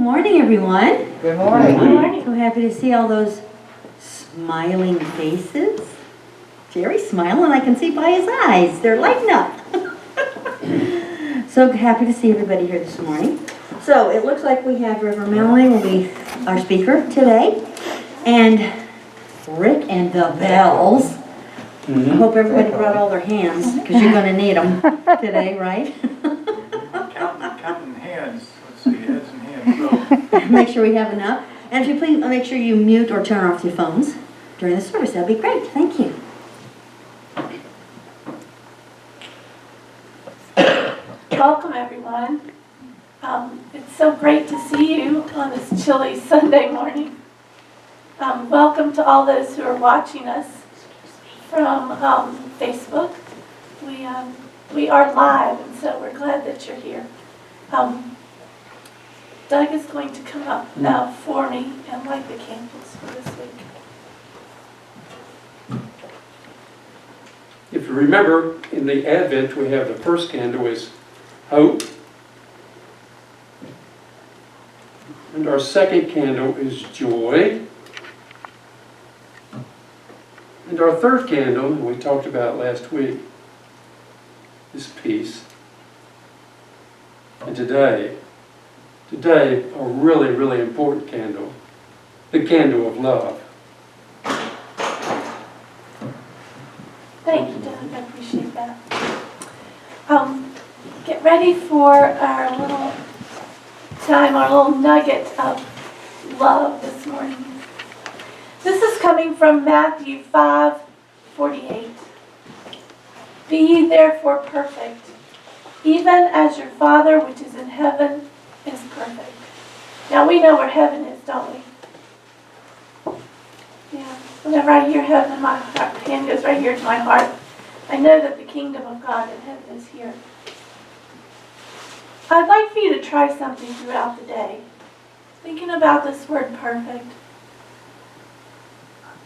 morning, everyone. Good morning. Good morning. So happy to see all those smiling faces. Jerry's smiling, I can see by his eyes. They're lighting up. So happy to see everybody here this morning. So it looks like we have Reverend Melanie will be our speaker today. And Rick and the bells. I hope everybody brought all their hands because you're going to need them today, right? Counting hands. Let's see, heads and hands. So. Make sure we have enough. And if you please, make sure you mute or turn off your phones during the service. That'd be great. Thank you. Welcome, everyone. It's so great to see you on this chilly Sunday morning. Welcome to all those who are watching us from Facebook. We are live, and so we're glad that you're here. Doug is going to come up now for me and light the candles for this week. If you remember, in the Advent, we have the first candle is hope. And our second candle is joy. And our third candle, we talked about last week, is peace. And today, a really, really important candle, the candle of love. Thank you, Doug. I appreciate that. Get ready for our little time, our little nugget of love this morning. This is coming from Matthew 5:48. Be ye therefore perfect, even as your Father which is in heaven is perfect. Now we know where heaven is, don't we? Yeah. Whenever I hear heaven, my hand goes right here to my heart. I know that the kingdom of God in heaven is here. I'd like for you to try something throughout the day, thinking about this word perfect.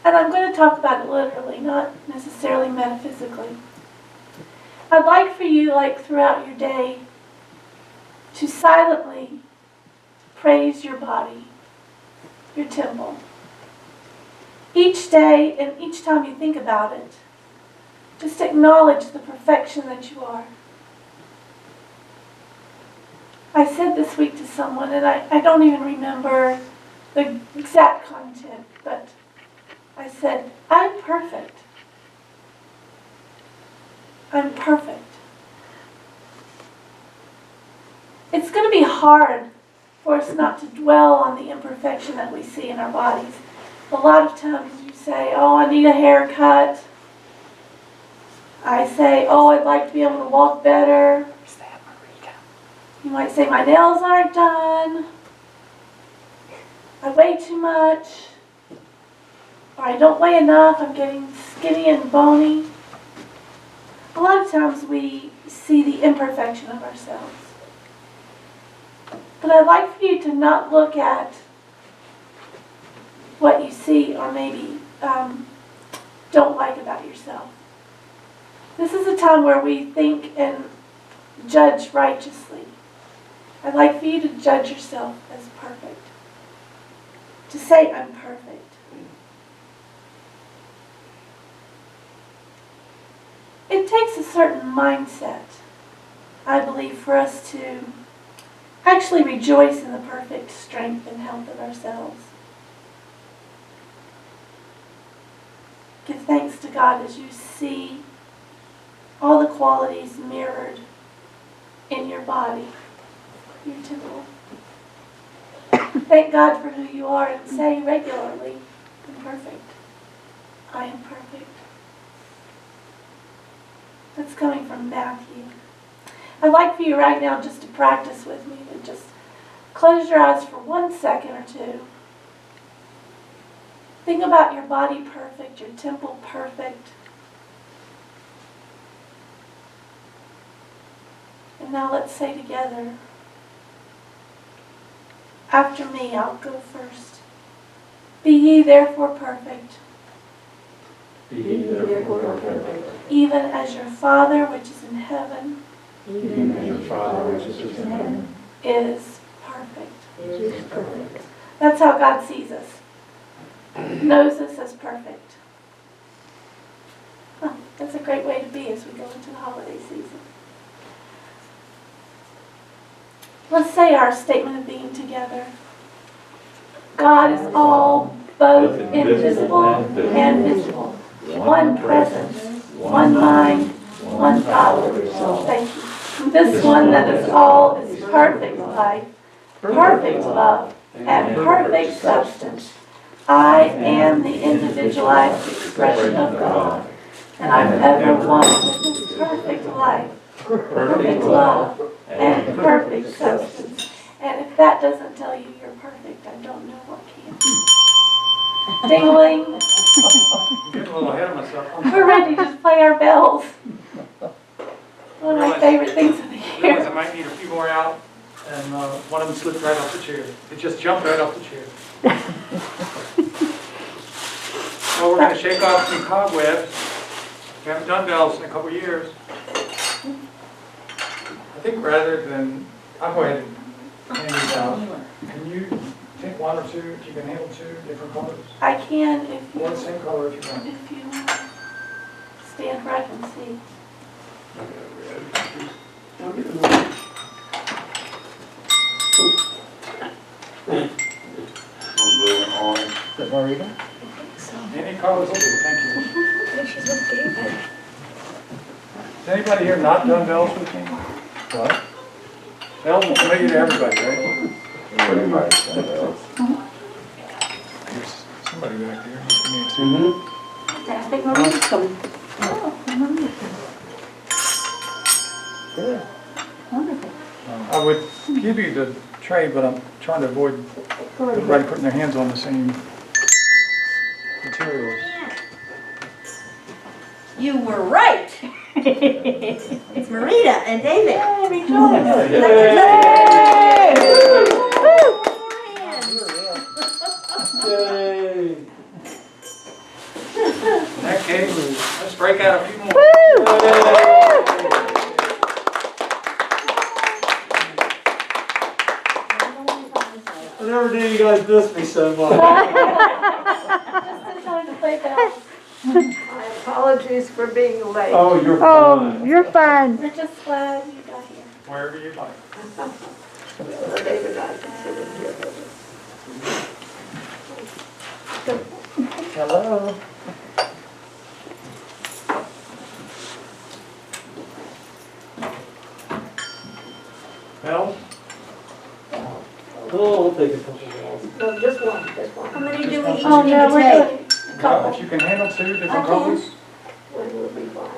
And I'm going to talk about it literally, not necessarily metaphysically. I'd like for you, throughout your day, to silently praise your body, your temple. Each day and each time you think about it, just acknowledge the perfection that you are. I said this week to someone, and I don't even remember the exact content, but I said, I'm perfect. I'm perfect. It's going to be hard for us not to dwell on the imperfection that we see in our bodies. A lot of times you say, oh, I need a haircut. I say, oh, I'd like to be able to walk better. You might say, my nails aren't done. I weigh too much. Or I don't weigh enough. I'm getting skinny and bony. A lot of times we see the imperfection of ourselves. But I'd like for you to not look at what you see or maybe don't like about yourself. This is a time where we think and judge righteously. I'd like for you to judge yourself as perfect. To say, I'm perfect. It takes a certain mindset, I believe, for us to actually rejoice in the perfect strength and health of ourselves. Give thanks to God as you see all the qualities mirrored in your body, your temple. Thank God for who you are and say regularly, I'm perfect. I am perfect. That's coming from Matthew. I'd like for you right now just to practice with me and just close your eyes for 1 second or two. Think about your body perfect, your temple perfect. And now let's say together, after me, I'll go first. Be ye therefore perfect, Be ye therefore perfect, even as your Father which is in heaven even as your Father which is in heaven is perfect. That's how God sees us. Knows us as perfect. Huh, that's a great way to be as we go into the holiday season. Let's say our statement of being together. God is all, both invisible and visible. One presence, one mind, one power. Thank you. This one that is all is perfect life, perfect love, and perfect substance. I am the individualized expression of God, and I'm ever one with this perfect life, perfect love, and perfect substance. And if that doesn't tell you you're perfect, I don't know what can. Ding-a-ling. I'm getting a little ahead of myself. We're ready to play our bells. One of my favorite things of the Realize year. I might need a few more out, and one of them slipped right off the chair. It just jumped right off the chair. So we're going to shake off some cobwebs. We haven't done bells in a couple of years. I think rather than, I'll go ahead and hand these out. Can you take one or two, if you can handle two different colors? I can if Or the you, same color if you want. stand where I can see. Is it Marita? Any colors will do, thank you. Has anybody here not done bells with me? What? Bells are familiar to everybody, right? Pretty much. There's somebody back there. Just give me a second. Mm-hmm. I think Marie's coming. Good. Wonderful. I would give you the tray, but I'm trying to avoid everybody putting their hands on the same materials. You were right. It's Marita and David. Hey, rejoice. Yay! In that case, let's break out a few more. I never knew you guys missed me so much. Just in time to play bells. My apologies for being late. Oh, you're Oh, fine. you're fine. We're just glad you got here. Wherever you like. David, I consider you. Hello. Bells? Oh, I'll take a couple of balls. No, just one, just one. How many do we each Oh, need no, to we're take? doing a Well, couple. if you can handle two different I can. colors, One will be fine.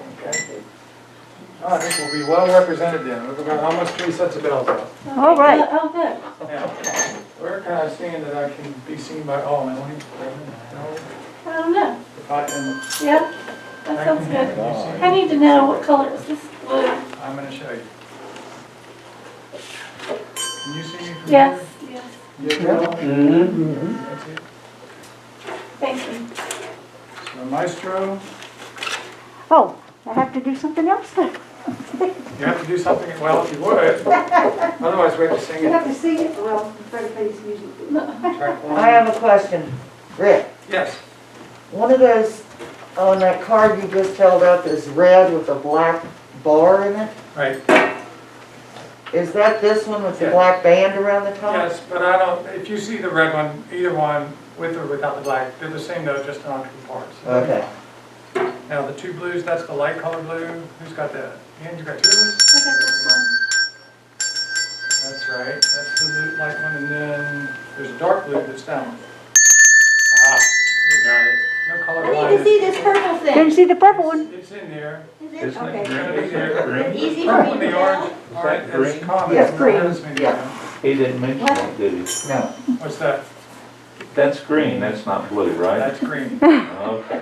I think we'll be well represented then. We've got almost 3 sets of bells out. All right. Oh, good. Now, where can I stand that I can be seen by all? Melanie? No? I don't know. If I can, Yeah, that sounds good. can you see I me? need to know what color is this blue. I'm going to show you. Can you see me from Yes, yes. here? Yes. Mm-hmm. That's it. Thank you. So Maestro, Oh, I have to do something else then. you have to do something, well, if you would. Otherwise, we have to sing You it. have to sing it, well, I'm trying to play this music. Track one. I have a question. Rick, Yes. one of those, on that card you just held up is red with a black bar in it? Right. Is that this one with the Yeah. black band around the top? Yes, but I don't, if you see the red one, either one, with or without the black, they're the same note, just on different parts. Okay. Now, the 2 blues, that's the light color blue. Who's got that? Ian, you got 2 of those? I got this one. That's right, that's the light one, and then there's a dark blue that's that one. Ah, you got it. No color I need to blinded. see this purple Didn't thing. see the purple one. It's in there. Is it? Isn't it Okay. It's gonna be there. Is it easy for Purple me and to the tell? orange aren't as green? common. Yes, as green. orange maybe. Yeah. He didn't mention that, did he? No. What's that? That's green, that's not blue, right? That's green. Okay.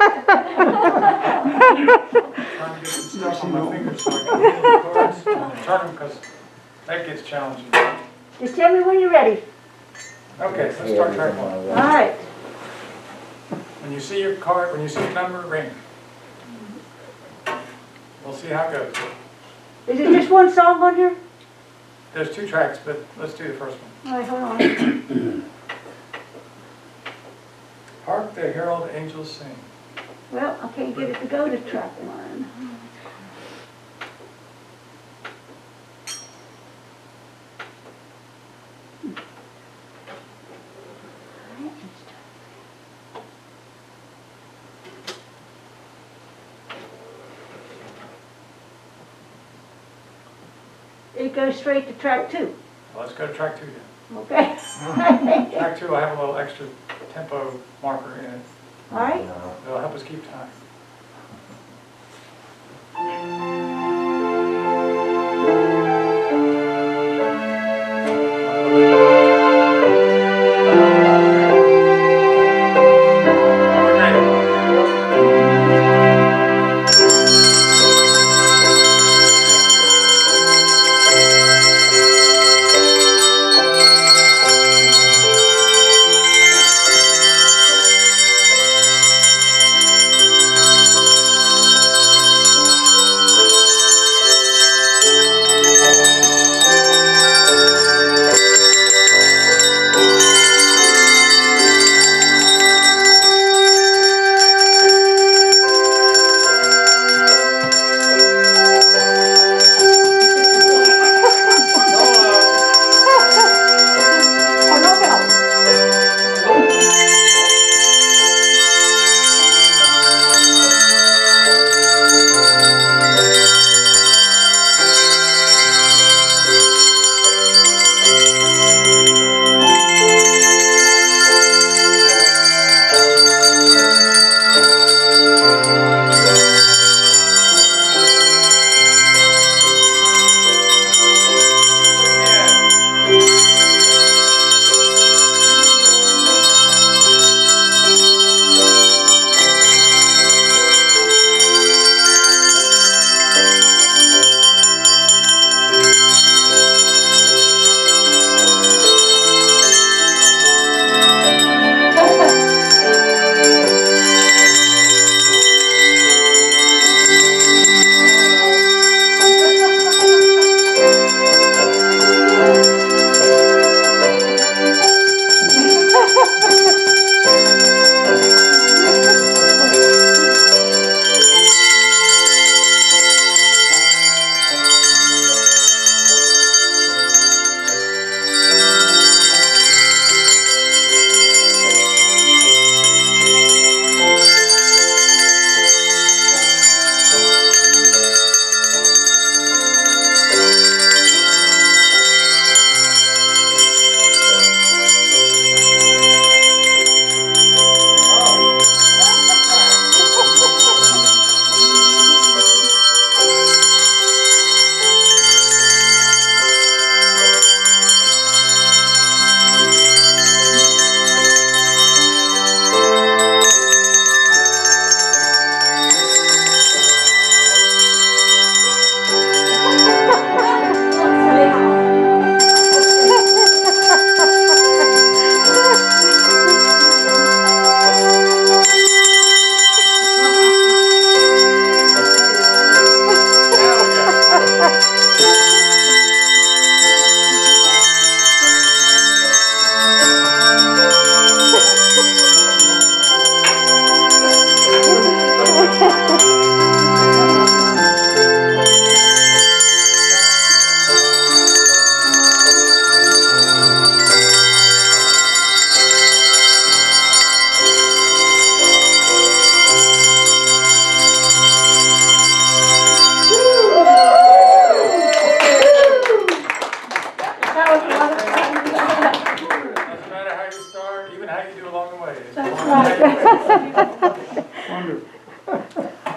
Trying to get some stuff on my fingers so I can read the cards and turn them, because that gets challenging. Just tell me when you're ready. Okay, let's start track one. All right. When you see your card, when you see your number, ring. We'll see how it goes. Is it just one song on here? There's 2 tracks, but let's do the first one. All right, hold on. Hark the herald angels sing. Well, I can't get it to go to track one. It goes straight to track 2. Well, let's go to track 2 then. Okay. Track 2, I have a little extra tempo marker in it. All right. It'll help us keep time.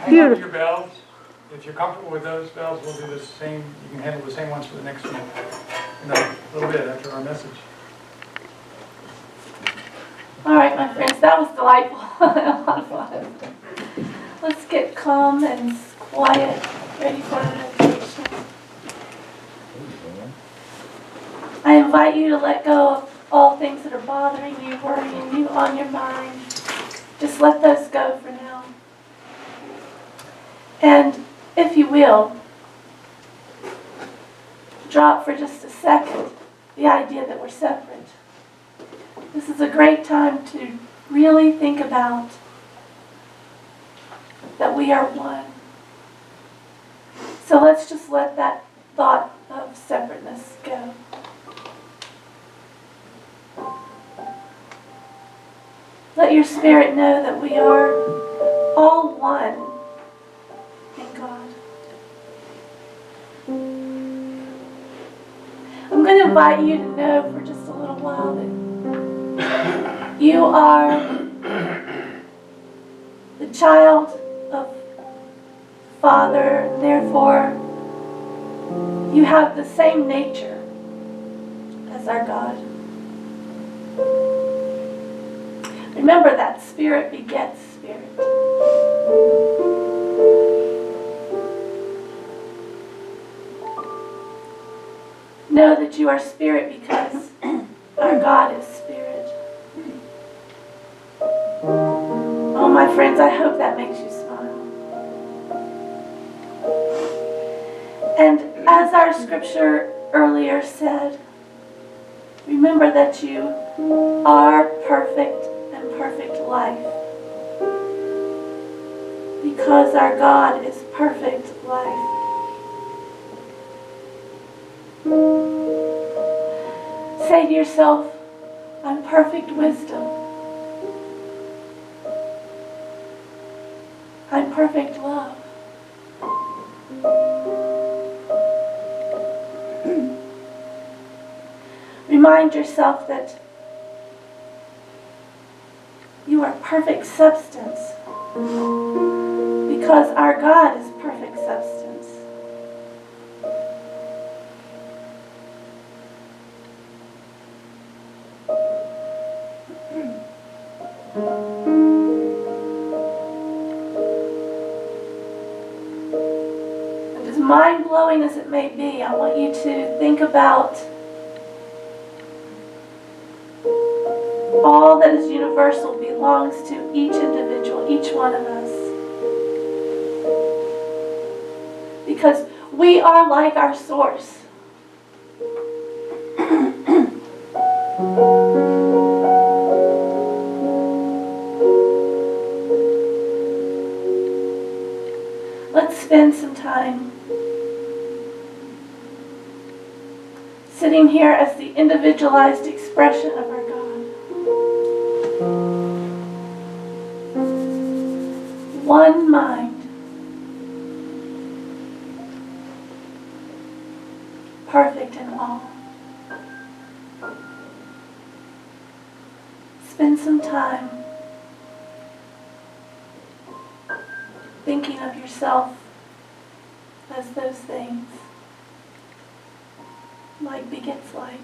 Beautiful. Your bells, if you're comfortable with those bells, we'll do the same, you can handle the same ones for the next one in a little bit after our message. All right, my friends, that was delightful. A lot of fun. Let's get calm and quiet, ready for our meditation. I invite you to let go of all things that are bothering you, worrying you on your mind. Just let those go for now. And if you will, drop for just a second the idea that we're separate. This is a great time to really think about that we are one. So let's just let that thought of separateness go. Let your spirit know that we are all one in God. I'm going to invite you to know for just a little while that you are the child of Father, and therefore you have the same nature as our God. Remember that spirit begets spirit. Know that you are spirit because our God is spirit. Oh, my friends, I hope that makes you smile. And as our scripture earlier said, remember that you are perfect and perfect life. Because our God is perfect life. Say to yourself, I'm perfect wisdom. I'm perfect love. Remind yourself that you are perfect substance because our God is perfect substance. And as mind-blowing as it may be, I want you to think about all that is universal belongs to each individual, each one of us. Because we are like our source. Let's spend some time sitting here as the individualized expression of our God. One mind, perfect in all. Spend some time thinking of yourself as those things. Like begets like.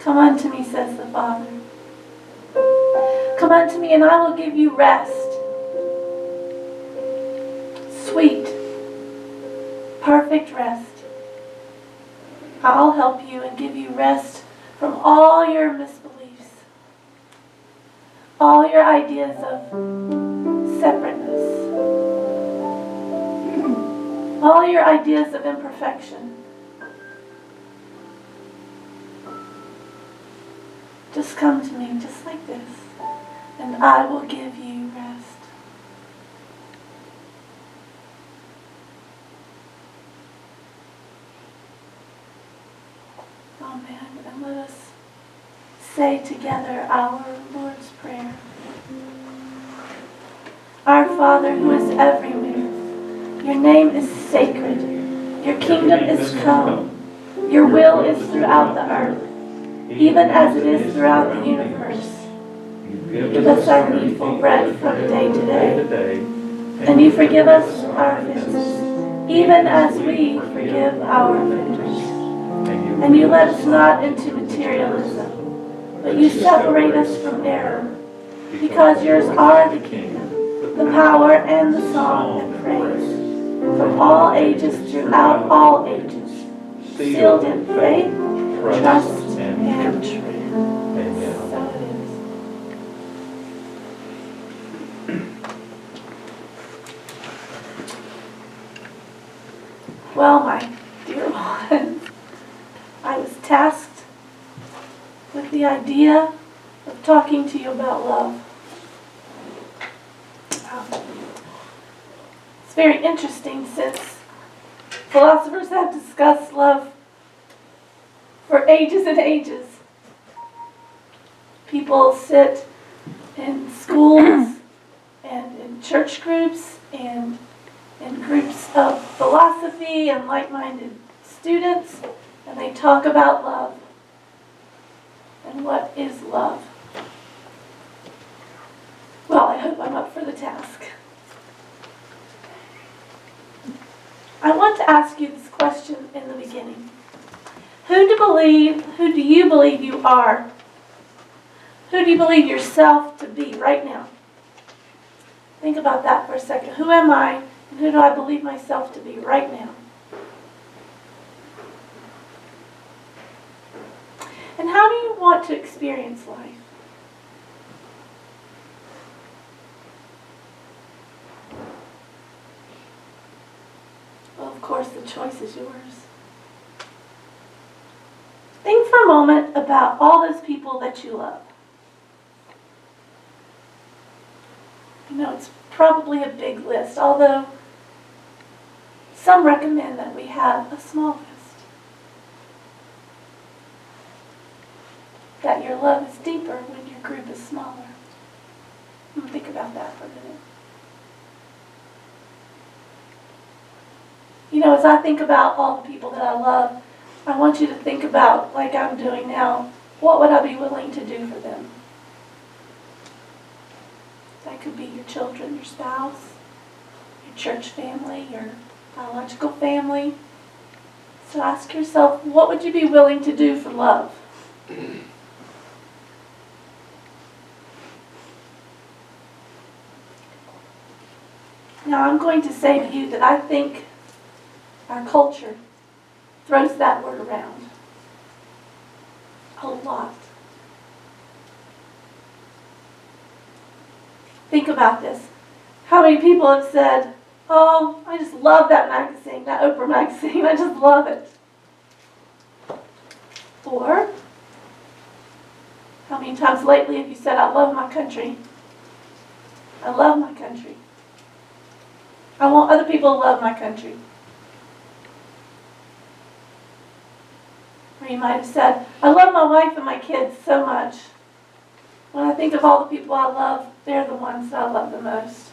Come unto me, says the Father. Come unto me and I will give you rest. Sweet, perfect rest. I'll help you and give you rest from all your misbeliefs, all your ideas of separateness, all your ideas of imperfection. Just come to me just like this, and I will give you rest. Amen. And let us say together our Lord's Prayer. Our Father who is everywhere. Your name is sacred. Your kingdom is come. Your will is throughout the earth, even as it is throughout the universe. Give us our needful bread from day to day, and you forgive us our offenses, even as we forgive our offenders. And you let us not into materialism, but you separate us from error, because yours are the kingdom, the power, and the song and praise, from all ages throughout all ages, sealed in faith, trust, and truth. Amen. So it is. Well, my dear ones, I was tasked with the idea of talking to you about love. It's very interesting since philosophers have discussed love for ages and ages. People sit in schools and in church groups and in groups of philosophy and like-minded students, and they talk about love. And what is love? Well, I hope I'm up for the task. I want to ask you this question in the beginning. Who do you believe you are? Who do you believe yourself to be right now? Think about that for a second. Who am I, and who do I believe myself to be right now? And how do you want to experience life? Well, of course, the choice is yours. Think for a moment about all those people that you love. You know, it's probably a big list, although some recommend that we have a small list. That your love is deeper when your group is smaller. Think about that for a minute. You know, as I think about all the people that I love, I want you to think about, like I'm doing now, what would I be willing to do for them? That could be your children, your spouse, your church family, your biological family. So ask yourself, what would you be willing to do for love? Now I'm going to say to you that I think our culture throws that word around a lot. Think about this. How many people have said, oh, I just love that magazine, that Oprah magazine, I just love it. Or, how many times lately have you said, I love my country? I love my country. I want other people to love my country. Or you might have said, I love my wife and my kids so much. When I think of all the people I love, they're the ones that I love the most.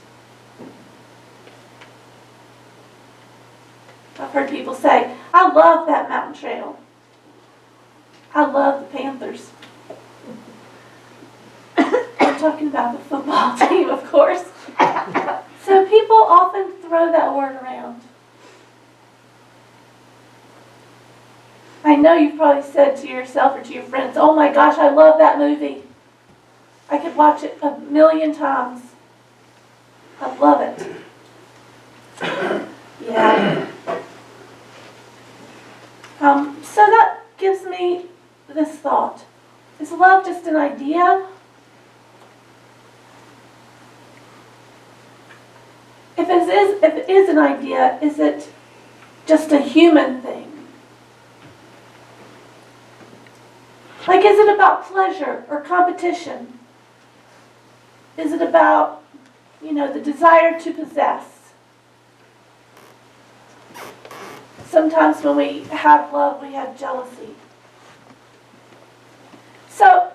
I've heard people say, I love that mountain trail. I love the Panthers. I'm talking about the football team, of course. So people often throw that word around. I know you've probably said to yourself or to your friends, oh my gosh, I love that movie. I could watch it 1,000,000 times. I love it. Yeah. So that gives me this thought. Is love just an idea? If it is an idea, is it just a human thing? Like, is it about pleasure or competition? Is it about, the desire to possess? Sometimes when we have love, we have jealousy. So,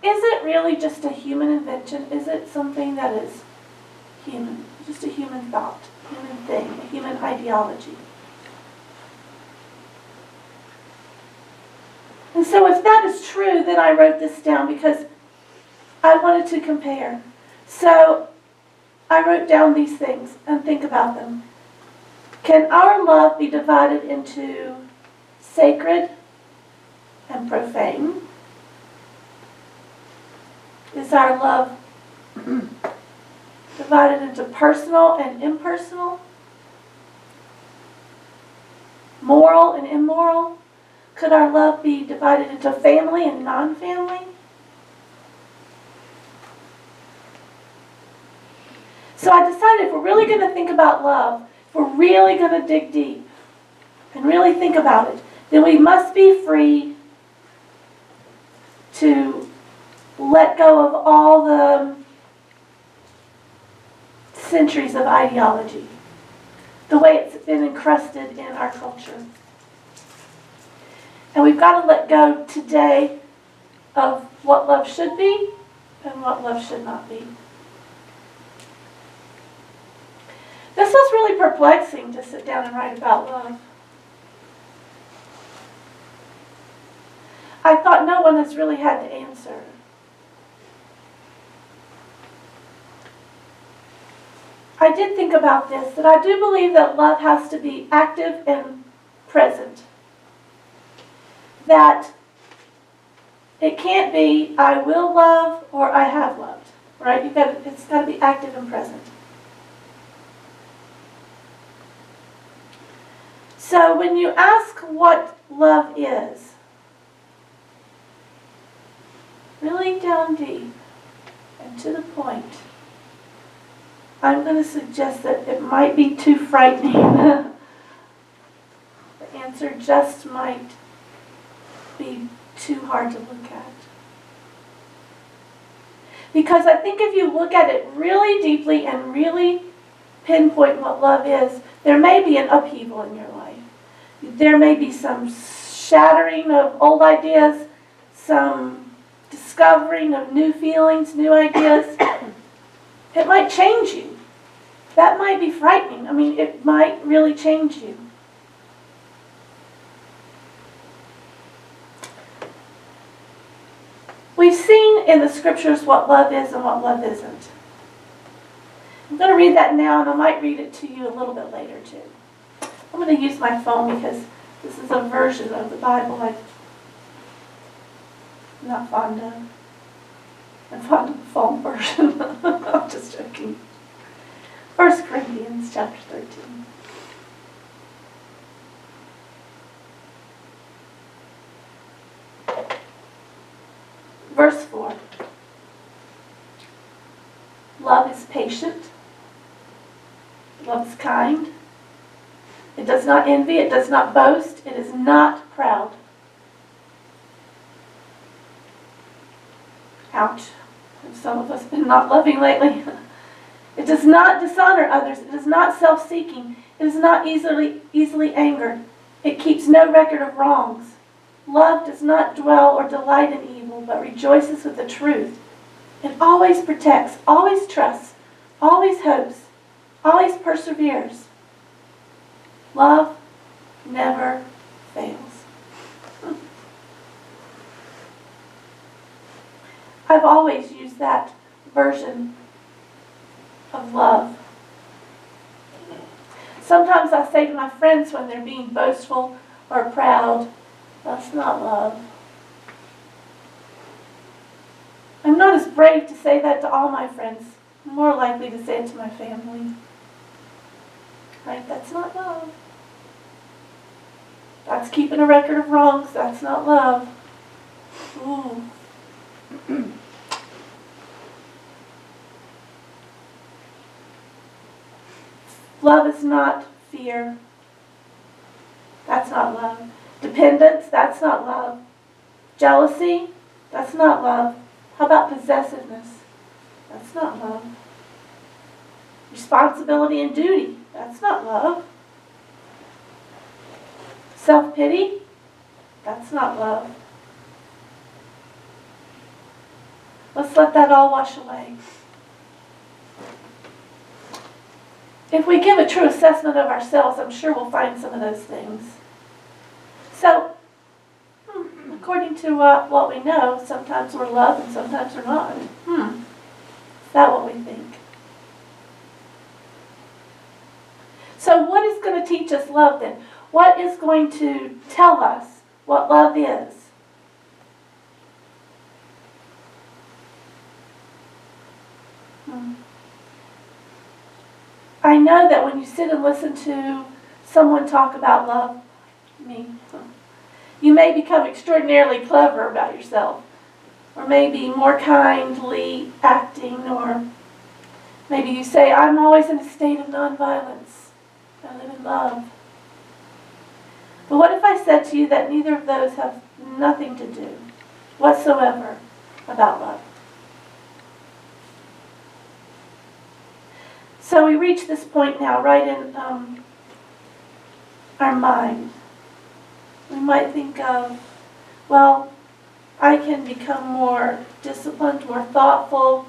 is it really just a human invention? Is it something that is human? just a human thought, a human thing, a human ideology. And so if that is true, then I wrote this down because I wanted to compare. So I wrote down these things and think about them. Can our love be divided into sacred and profane? Is our love divided into personal and impersonal? Moral and immoral? Could our love be divided into family and non-family? So I decided if we're really going to think about love, if we're really going to dig deep and really think about it, then we must be free to let go of all the centuries of ideology, the way it's been encrusted in our culture. And we've got to let go today of what love should be and what love should not be. This was really perplexing to sit down and write about love. I thought no one has really had the answer. I did think about this, that I do believe that love has to be active and present. That it can't be I will love or I have loved, right? It's got to be active and present. So when you ask what love is, really down deep and to the point, I'm going to suggest that it might be too frightening. The answer just might be too hard to look at. Because I think if you look at it really deeply and really pinpoint what love is, there may be an upheaval in your life. There may be some shattering of old ideas, some discovering of new feelings, new ideas. It might change you. That might be frightening. I mean, it might really change you. We've seen in the scriptures what love is and what love isn't. I'm going to read that now, and I might read it to you a little bit later, too. I'm going to use my phone because this is a version of the Bible I'm not fond of. I'm fond of the phone version. I'm just joking. 1 Corinthians chapter 13. Verse 4. Love is patient. Love is kind. It does not envy. It does not boast. It is not proud. Ouch. Have some of us been not loving lately? It does not dishonor others. It is not self-seeking. It is not easily angered. It keeps no record of wrongs. Love does not dwell or delight in evil, but rejoices with the truth. It always protects, always trusts, always hopes, always perseveres. Love never fails. I've always used that version of love. Sometimes I say to my friends when they're being boastful or proud, that's not love. I'm not as brave to say that to all my friends. I'm more likely to say it to my family. Right? That's not love. That's keeping a record of wrongs. That's not love. Ooh. Love is not fear. That's not love. Dependence, that's not love. Jealousy, that's not love. How about possessiveness? That's not love. Responsibility and duty, that's not love. Self-pity, that's not love. Let's let that all wash away. if we give a true assessment of ourselves, I'm sure we'll find some of those things. So, according to what we know, sometimes we're loved and sometimes we're not. Is that what we think? So what is going to teach us love then? What is going to tell us what love is? I know that when you sit and listen to someone talk about love, you may become extraordinarily clever about yourself, or maybe more kindly acting, or maybe you say, I'm always in a state of nonviolence. I live in love. But what if I said to you that neither of those have nothing to do whatsoever about love? So we reach this point now, right in our mind. We might think of, well, I can become more disciplined, more thoughtful.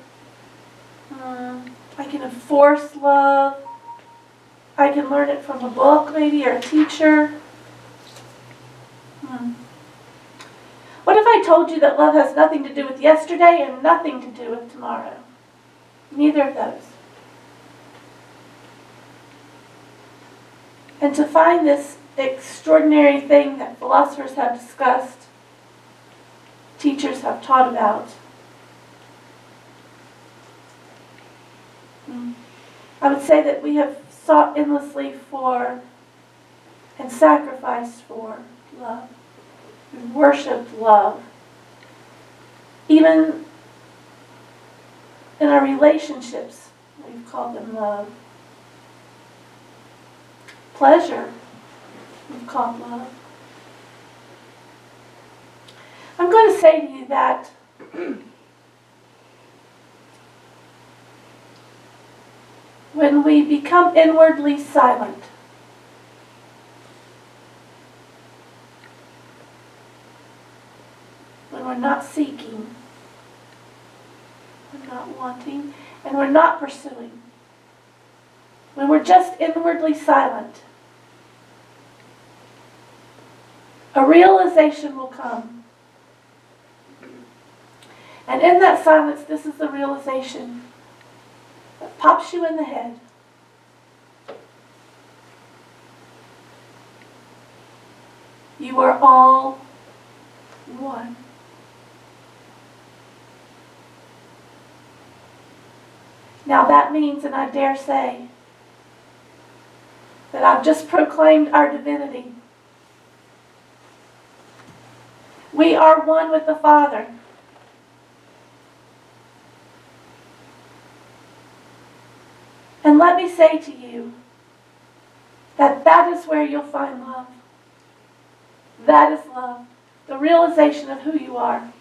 I can enforce love. I can learn it from a book, maybe, or a teacher. What if I told you that love has nothing to do with yesterday and nothing to do with tomorrow? Neither of those. And to find this extraordinary thing that philosophers have discussed, teachers have taught about, I would say that we have sought endlessly for and sacrificed for love. We worshiped love. Even in our relationships, we've called them love. Pleasure, we've called love. I'm going to say to you that when we become inwardly silent, when we're not seeking, we're not wanting, and we're not pursuing, when we're just inwardly silent, a realization will come. And in that silence, this is the realization that pops you in the head. You are all one. Now that means, and I dare say, that I've just proclaimed our divinity. We are one with the Father. And let me say to you that that is where you'll find love. That is love. The realization of who you are.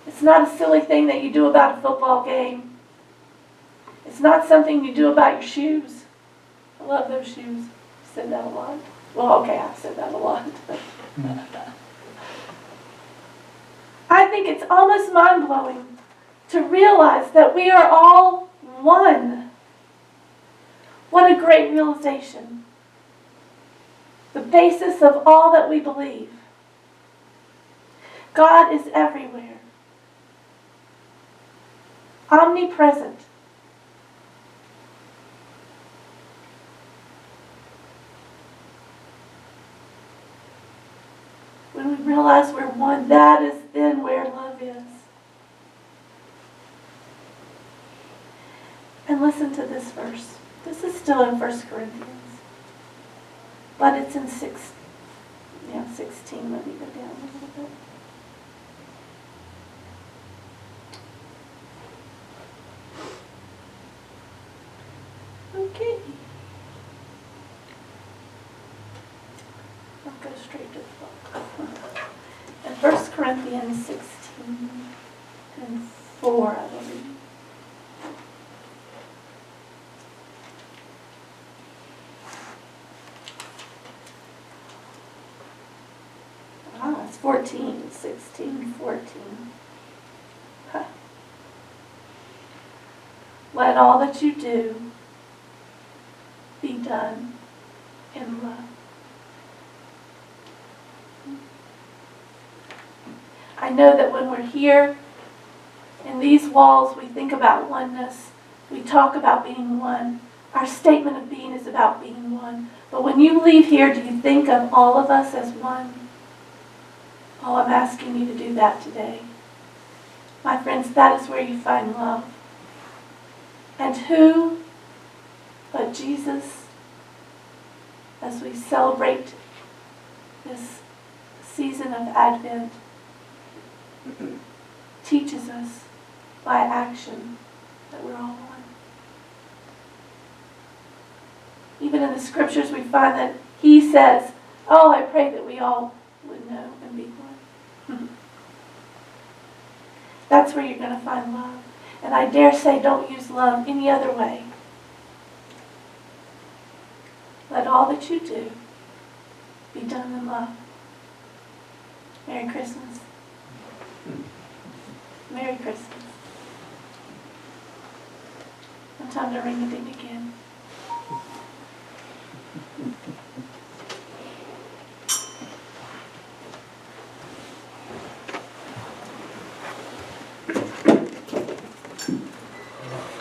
It's not a silly thing that you do about a football game. It's not something you do about your shoes. I love those shoes. I've said that a lot. Well, okay, I've said that a lot. I think it's almost mind-blowing to realize that we are all one. What a great realization. The basis of all that we believe. God is everywhere. Omnipresent. When we realize we're one, that is then where love is. And listen to this verse. This is still in 1 Corinthians. But it's in 16. Let me go down a little bit. Okay. I'll go straight to the book. In 1 Corinthians 16 and 4, I believe. It's 14, 16, 14. Huh. Let all that you do done in love. I know that when we're here in these walls, we think about oneness. We talk about being one. Our statement of being is about being one. But when you leave here, do you think of all of us as one? Oh, I'm asking you to do that today. My friends, that is where you find love. And who but Jesus, as we celebrate this season of Advent, teaches us by action that we're all one. Even in the scriptures we find that he says, oh, I pray that we all would know and be one. That's where you're going to find love. And I dare say, don't use love any other way. Let all that you do be done in love. Merry Christmas. Merry Christmas. And time to ring the ding again.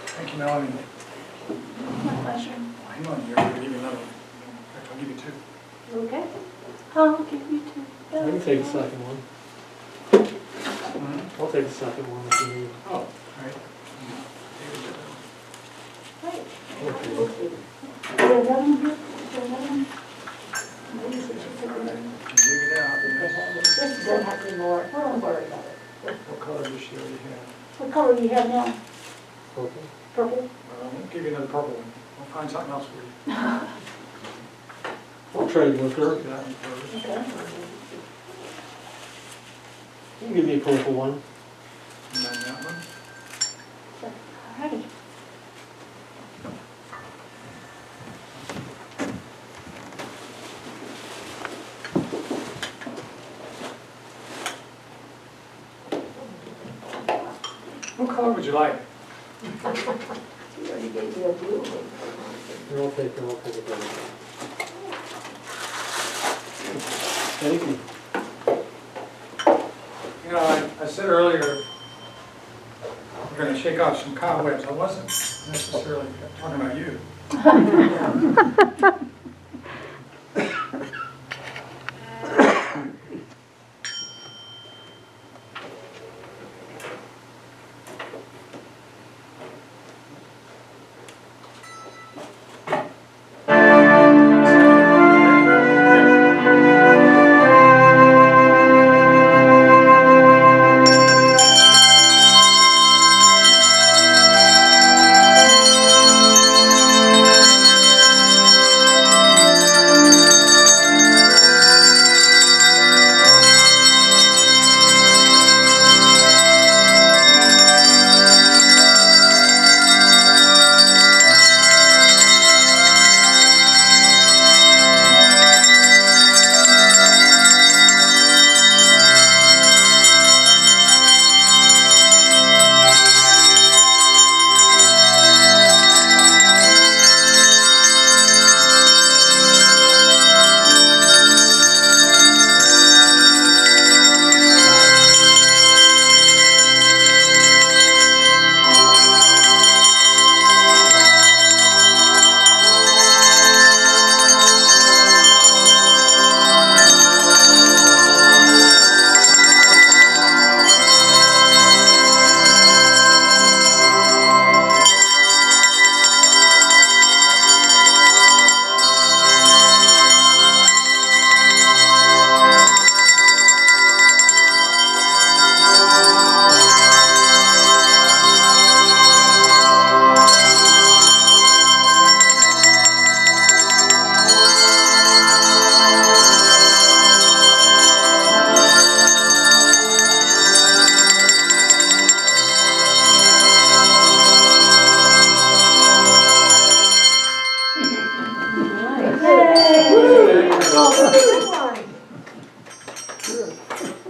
Thank you, Melanie. My pleasure. Hang on, here, I'll give you another one. In fact, I'll give you two. Okay. I'll give you two. I can take the second one. I'll take the second one if you need. Oh, all right. Okay. Is there another one here? Is there another one? Maybe we should just take another one. Dig it out. Yes. This doesn't have any more. I don't worry about it. What color does she already have? What color do you have now? Purple. Purple? Well, I won't give you another purple one. I'll find something else for you. I'll trade with her. Do that one first. Okay. You can give me a purple one. And then that one. All right. What color would you like? She already gave me a blue one. Here, I'll take it. Thank you. You know, I said earlier, we're going to shake off some cobwebs. I wasn't necessarily talking about you.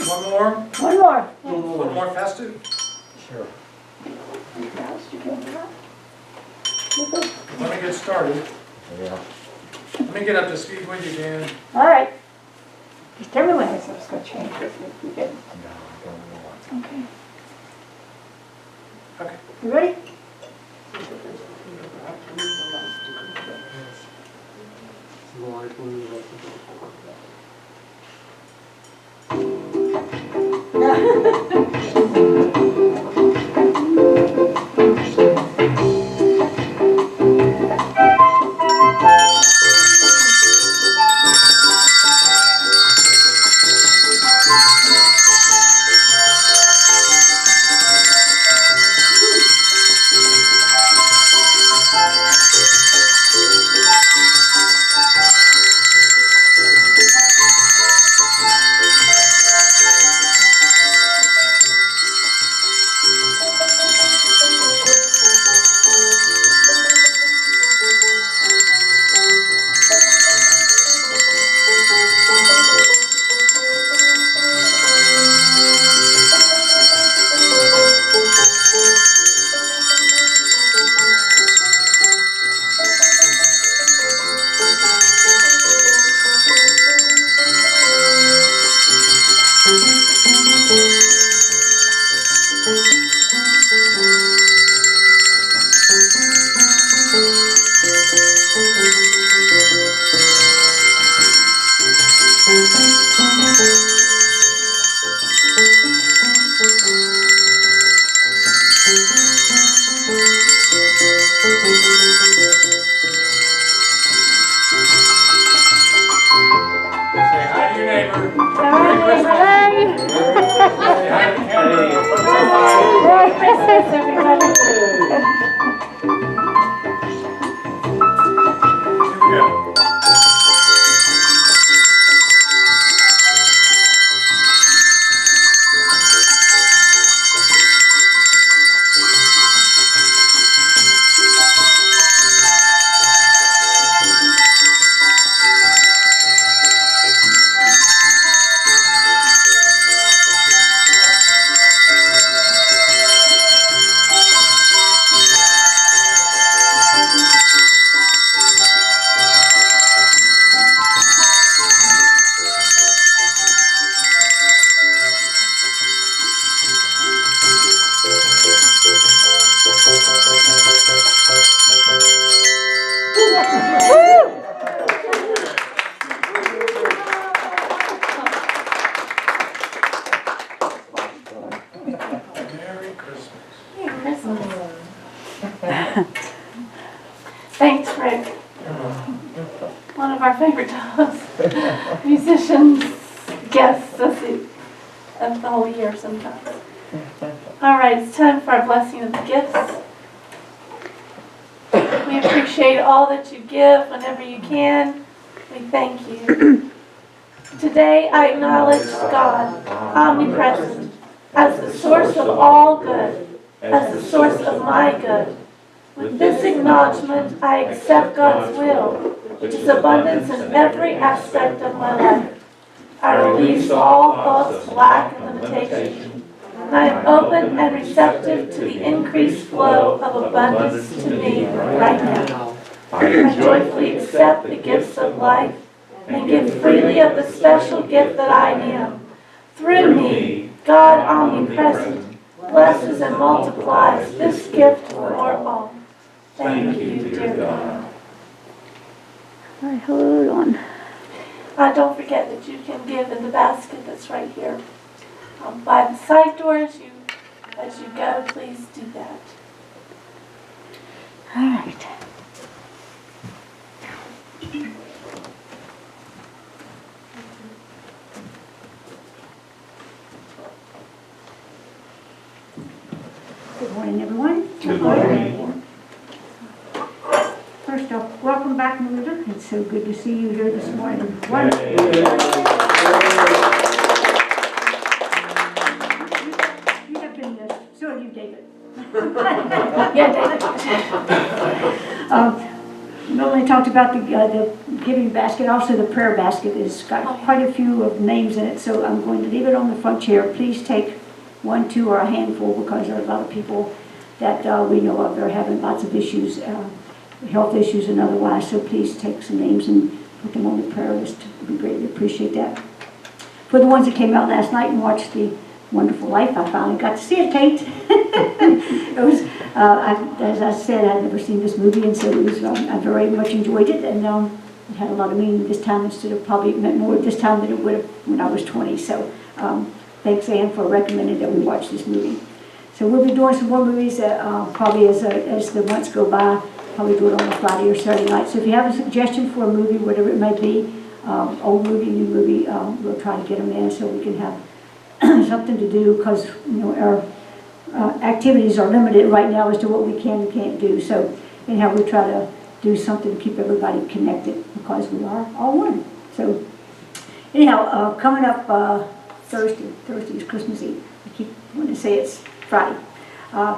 One more? One more. One more festive? Sure. Let me get started. Yeah. me get up to speed with you, Dan. All right. Just tell me when it's going to change. You good? Okay. Okay. You ready? Light one, Say hi to your neighbor. Bye. Say hi to the camera. Merry Christmas, everybody. Here we go. Merry Christmas. Thanks, Rick. One of our favorite times. Musicians, guests, of the whole year sometimes. All right, it's time for our blessing of the gifts. We appreciate all that you give whenever you can. We thank you. Today I acknowledge God, omnipresent, as the source of all good, as the source of my good. With this acknowledgement, I accept God's will, which is abundance in every aspect of my life. I release all thoughts of lack and limitation, and I am open and receptive to the increased flow of abundance to me right now. I joyfully accept the gifts of life and give freely of the special gift that I am. Through me, God omnipresent blesses and multiplies this gift for all. Thank you, dear God. All right, hold on. Don't forget that you can give in the basket that's right here. By the side doors, as you go, please do that. All right. Good morning, everyone. Good morning. First off, welcome back, Melinda. It's so good to see you here this morning. You have been missed. So have you, David. Yeah, David. Melanie talked about the giving basket. Also, the prayer basket has got quite a few of names in it, so I'm going to leave it on the front chair. Please take 1, 2, or a handful, because there are a lot of people that we know of. They're having lots of issues, health issues and otherwise, so please take some names and put them on the prayer list. We greatly appreciate that. For the ones that came out last night and watched The Wonderful Life, I finally got to see it, Kate. It was, as I said, I'd never seen this movie, and so it was, I very much enjoyed it, and it had a lot of meaning this time, instead of probably it meant more this time than it would have when I was 20. So thanks, Ann, for recommending that we watch this movie. So we'll be doing some more movies probably as the months go by, probably do it on a Friday or Saturday night. So if you have a suggestion for a movie, whatever it may be, old movie, new movie, we'll try to get them in so we can have something to do, because our activities are limited right now as to what we can and can't do. So anyhow, we try to do something to keep everybody connected, because we are all one. So anyhow, coming up Thursday is Christmas Eve. I keep wanting to say it's Friday.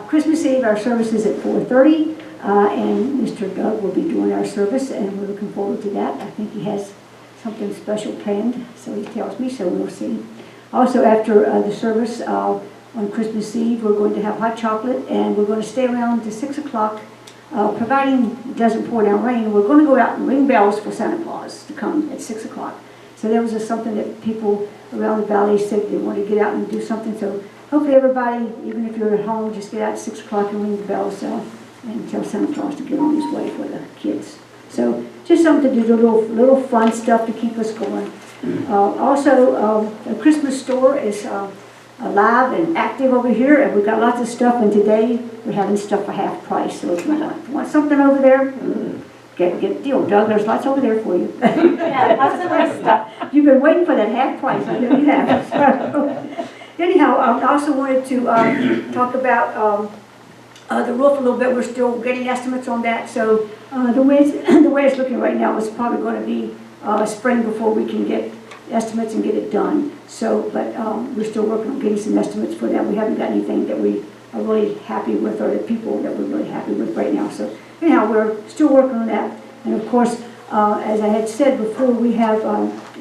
Christmas Eve, our service is at 4:30, and Mr. Doug will be doing our service, and we're looking forward to that. I think he has something special planned, so he tells me, so we'll see. Also, after the service on Christmas Eve, we're going to have hot chocolate, and we're going to stay around to 6 o'clock, providing it doesn't pour down rain. We're going to go out and ring bells for Santa Claus to come at 6 o'clock. So that was just something that people around the valley said they wanted to get out and do something. So hopefully everybody, even if you're at home, just get out at 6 o'clock and ring the bells and tell Santa Claus to get on his way for the kids. So just something to do, little fun stuff to keep us going. Also, the Christmas store is alive and active over here, and we've got lots of stuff, and today we're having stuff for half price. So if you want something over there, get a deal. Doug, there's lots over there for you. Yeah, lots of nice stuff. You've been waiting for that half price, I know you have. So, anyhow, I also wanted to talk about the roof a little bit. We're still getting estimates on that, so the way it's looking right now is probably going to be spring before we can get estimates and get it done. So, but we're still working on getting some estimates for that. We haven't got anything that we are really happy with, or the people that we're really happy with right now. So anyhow, we're still working on that. And of course, as I had said before, we have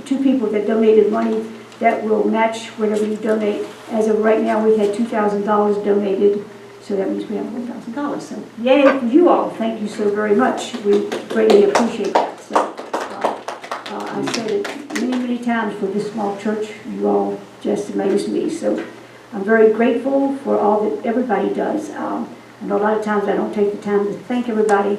2 people that donated money that will match whatever you donate. As of right now, we've had $2,000 donated, so that means we have $1,000. So yay for you all. Thank you so very much. We greatly appreciate that. So I said it many times, for this small church, you all just amaze me. So I'm very grateful for all that everybody does. I know a lot of times I don't take the time to thank everybody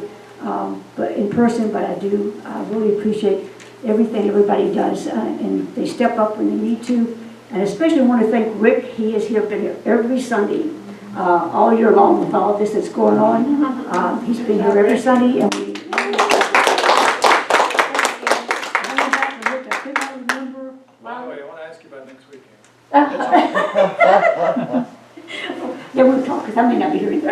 but in person, but I do. I really appreciate everything everybody does, and they step up when they need to. And especially want to thank Rick. He is here, been here every Sunday, all year long with all this that's going on. He's been here every Sunday, and we By the way, I want to ask you about next weekend. yeah, we'll talk, because I may not be here either.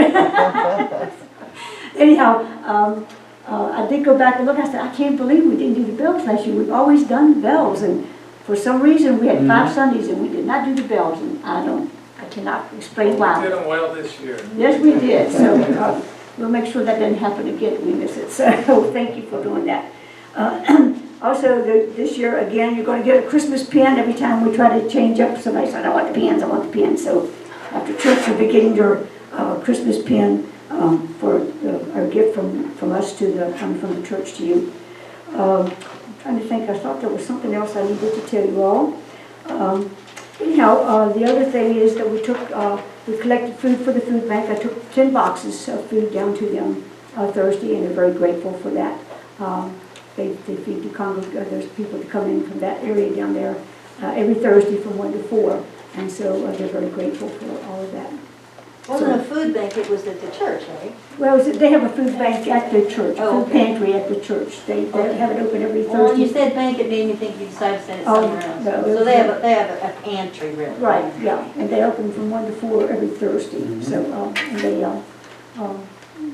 Anyhow, I did go back and look. I said, I can't believe we didn't do the bells last year. We've always done the bells, and for some reason we had 5 Sundays and we did not do the bells, and I cannot explain why. We did them well this year. Yes, we did. So we'll make sure that doesn't happen again if we miss it. So thank you for doing that. Also, this year, again, you're going to get a Christmas pin every time we try to change up. Somebody said, I want the pins, I want the pins. So after church, you'll be getting your Christmas pin for our gift from us from the church to you. I'm trying to think, I thought there was something else I needed to tell you all. Anyhow, the other thing is that we collected food for the food bank. I took 10 boxes of food down to them Thursday, and they're very grateful for that. They feed there's people that come in from that area down there every Thursday from 1 to 4, and so they're very grateful for all of that. It wasn't a food bank, it was at the church, right? Well, they have a food bank at the church, Oh, food okay. pantry at the church. They Okay. have it open every Well, when you Thursday. said bank, it made me think you decided to send it Oh, somewhere else. no, it So was they have a pantry, really. Right, yeah, and they open from 1 to 4 every Thursday. So, and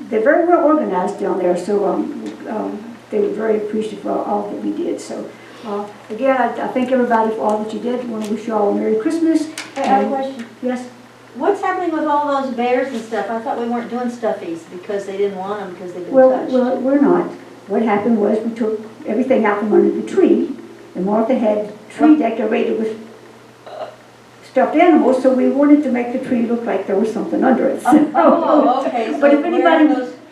they're very well organized down there, so they were very appreciative for all that we did. So, again, I thank everybody for all that you did. I want to wish you all a Merry Christmas. I have a question. Yes? What's happening with all those bears and stuff? I thought we weren't doing stuffies because they didn't want them because they've been touched. Well, we're not. What happened was we took everything out from under the tree, and Martha had tree decorated with stuffed animals, so we wanted to make the tree look like there was something under it. So, Oh, okay. So but if anybody,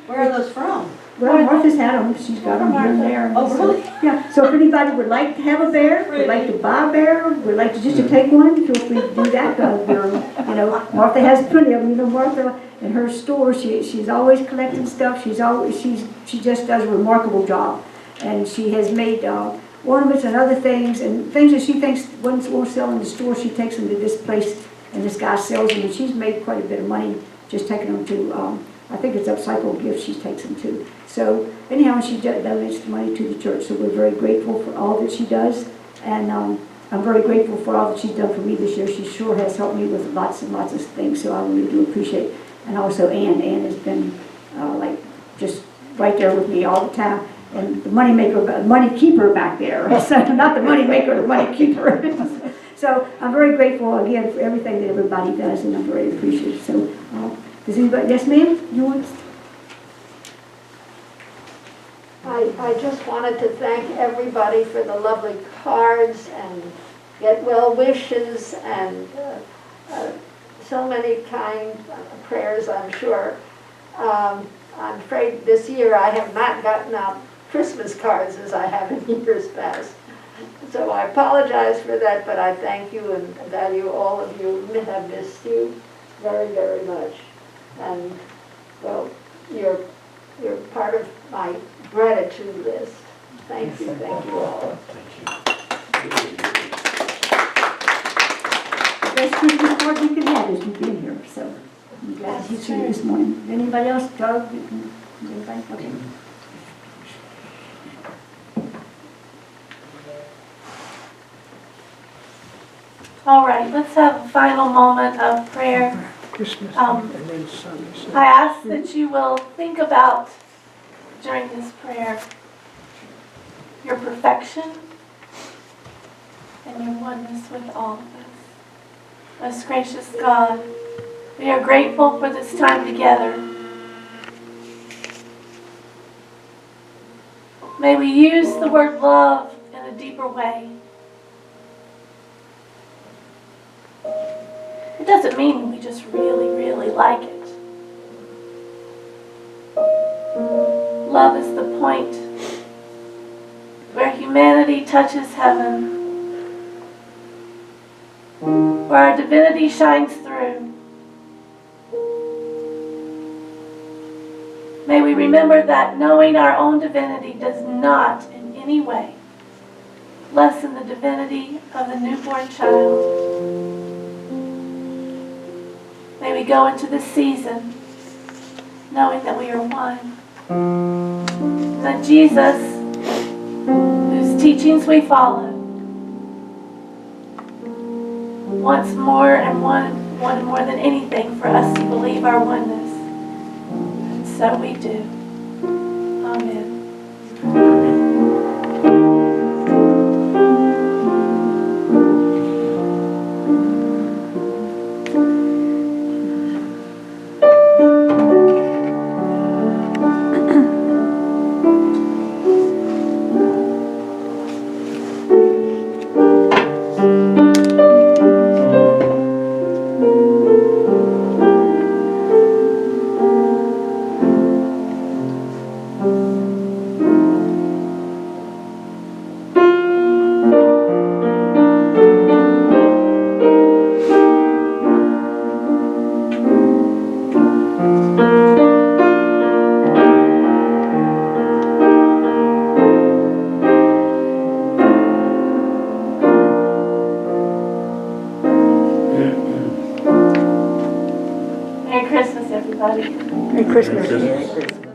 where are those from? Well, Martha's had them, she's got them here and there. Oh, really? Yeah, so if anybody would like to have a bear, would like to buy a bear, would like to just to take one, feel free to do that. Martha has plenty of them, Martha in her store, she's always collecting stuff, she just does a remarkable job. And she has made ornaments and other things, and things that she thinks won't sell in the store, she takes them to this place, and this guy sells them, and she's made quite a bit of money just taking them to, I think it's Upcycle Gifts she takes them to. So anyhow, she donates the money to the church, so we're very grateful for all that she does, and I'm very grateful for all that she's done for me this year. She sure has helped me with lots and lots of things, so I really do appreciate. And also Ann has been just right there with me all the time. And the money keeper back there. So not the money maker, the money keeper. So I'm very grateful again for everything that everybody does, and I'm very appreciative. So does anybody? Yes, ma'am. You want? I just wanted to thank everybody for the lovely cards and get well wishes and so many kind prayers, I'm sure. I'm afraid this year I have not gotten out Christmas cards as I have in years past. So I apologize for that, but I thank you and value all of you. Have missed you very, very much. And, well, you're part of my gratitude list. Thank you all. Best Christmas card you can have is you being here. So I'm glad to see you this morning. Anybody else? Doug? Anybody? Okay. All right, let's have a final moment of prayer. Christmas Um, and then Sunday. I ask that you will think about, during this prayer, your perfection and your oneness with all of us. Most gracious God, we are grateful for this time together. May we use the word love in a deeper way. It doesn't mean we just really, really like it. Love is the point where humanity touches heaven, where our divinity shines through. May we remember that knowing our own divinity does not in any way lessen the divinity of the newborn child. May we go into this season knowing that we are one. That Jesus, whose teachings we follow, wants more and wanted more than anything for us to believe our oneness. And so we do. Amen. Merry Christmas, everybody. Merry Christmas.